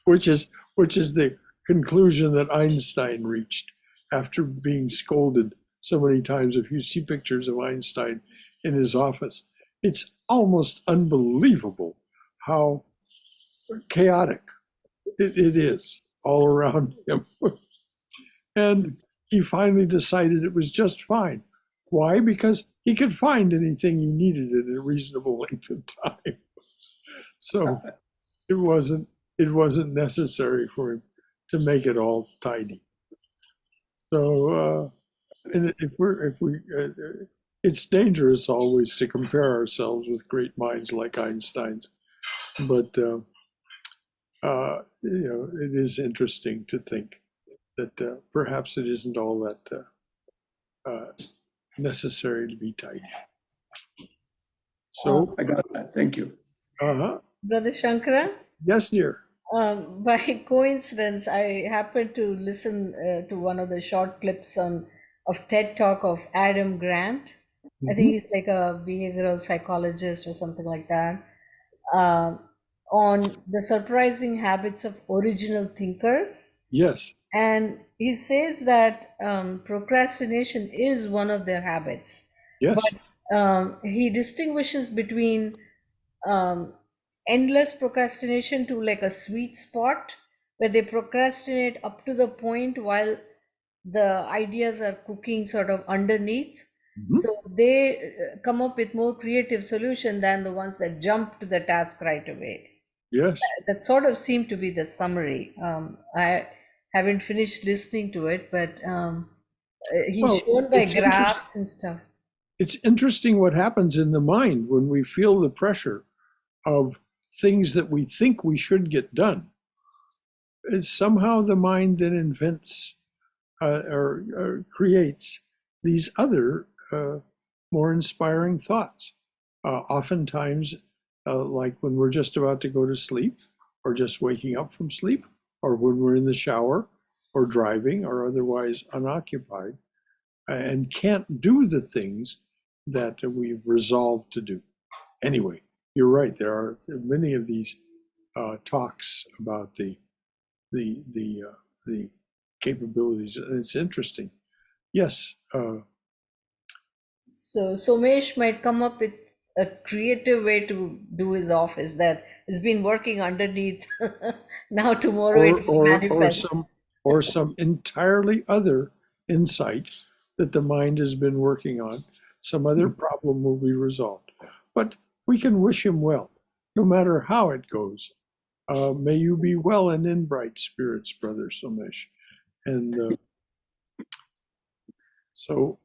which is the conclusion that Einstein reached after being scolded so many times. If you see pictures of Einstein in his office, it's almost unbelievable how chaotic it is all around him. And he finally decided it was just fine. Why? Because he could find anything he needed in a reasonable length of time. So it wasn't necessary for him to make it all tidy. So and it's dangerous always to compare ourselves with great minds like Einstein's, but it is interesting to think that perhaps it isn't all that necessary to be tight. So, I got that. Thank you. Brother Shankara, yes, dear. by coincidence, I happened to listen to one of the short clips of TED Talk of Adam Grant. I think he's like a behavioral psychologist or something like that, on the surprising habits of original thinkers. Yes. And he says that procrastination is one of their habits. Yes. But he distinguishes between um, endless procrastination to like a sweet spot where they procrastinate up to the point while the ideas are cooking sort of underneath. So they come up with more creative solution than the ones that jump to the task right away. Yes. That sort of seemed to be the summary. I haven't finished listening to it, but he's Well, shown by it's interesting. graphs and stuff. It's interesting what happens in the mind when we feel the pressure of things that we think we should get done. It's somehow the mind then invents or creates these other more inspiring thoughts. Oftentimes, like when we're just about to go to sleep, or just waking up from sleep, or when we're in the shower, or driving, or otherwise unoccupied, and can't do the things that we've resolved to do. Anyway, you're right. There are many of these talks about the capabilities, and it's interesting. Yes. So Somesh might come up with a creative way to do his office that has been working underneath. Now tomorrow it will manifest. Or some entirely other insight that the mind has been working on. Some other problem will be resolved. But we can wish him well, no matter how it goes. May you be well and in bright spirits, Brother Somesh. And so,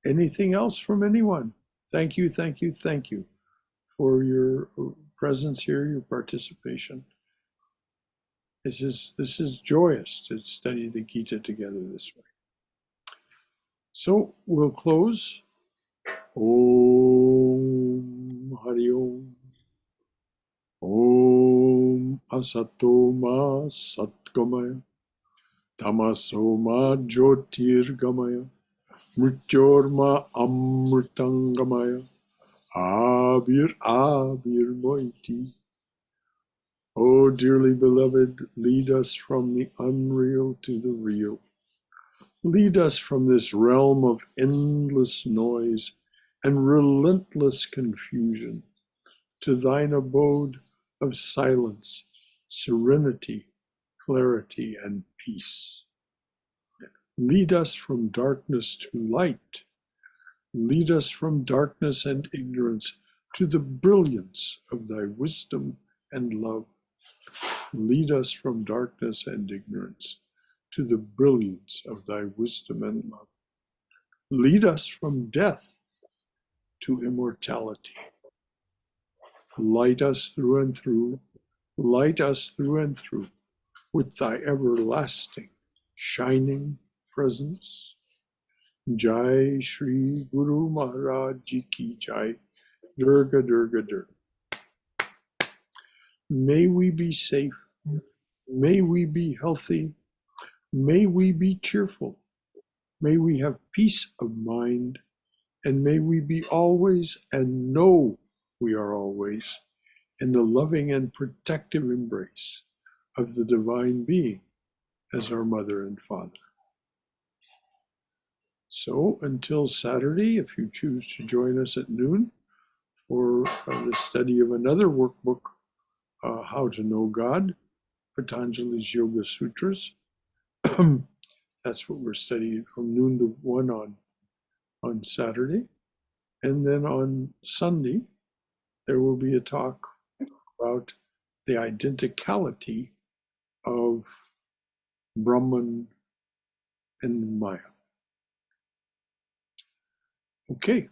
anything else from anyone? Thank you, thank you, thank you for your presence here, your participation. This is joyous to study the Gita together this way. So we'll close. Om Hari Om. Om Asato Ma Satgamaya. Tamaso Ma Jyotirgamaya. Mrityorma Amritangamaya. Abir Moiti. Oh, dearly beloved, lead us from the unreal to the real. Lead us from this realm of endless noise and relentless confusion to thine abode of silence, serenity, clarity, and peace. Lead us from darkness to light. Lead us from darkness and ignorance to the brilliance of thy wisdom and love. Lead us from darkness and ignorance to the brilliance of thy wisdom and love. Lead us from death to immortality. Light us through and through, light us through and through with thy everlasting, shining presence. Jai Shri Guru Maharaj Ji Ki Jai. Durga Durga Durga. May we be safe. May we be healthy. May we be cheerful. May we have peace of mind. And may we be always and know we are always in the loving and protective embrace of the Divine Being as our Mother and Father. So until Saturday, if you choose to join us at noon for the study of another workbook, How to Know God, Patanjali's Yoga Sutras. That's what we're studying from noon to 1 on Saturday. And then on Sunday, there will be a talk about the identicality of Brahman and Maya. Okay.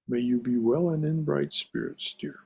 May you be well and in bright spirits, dear.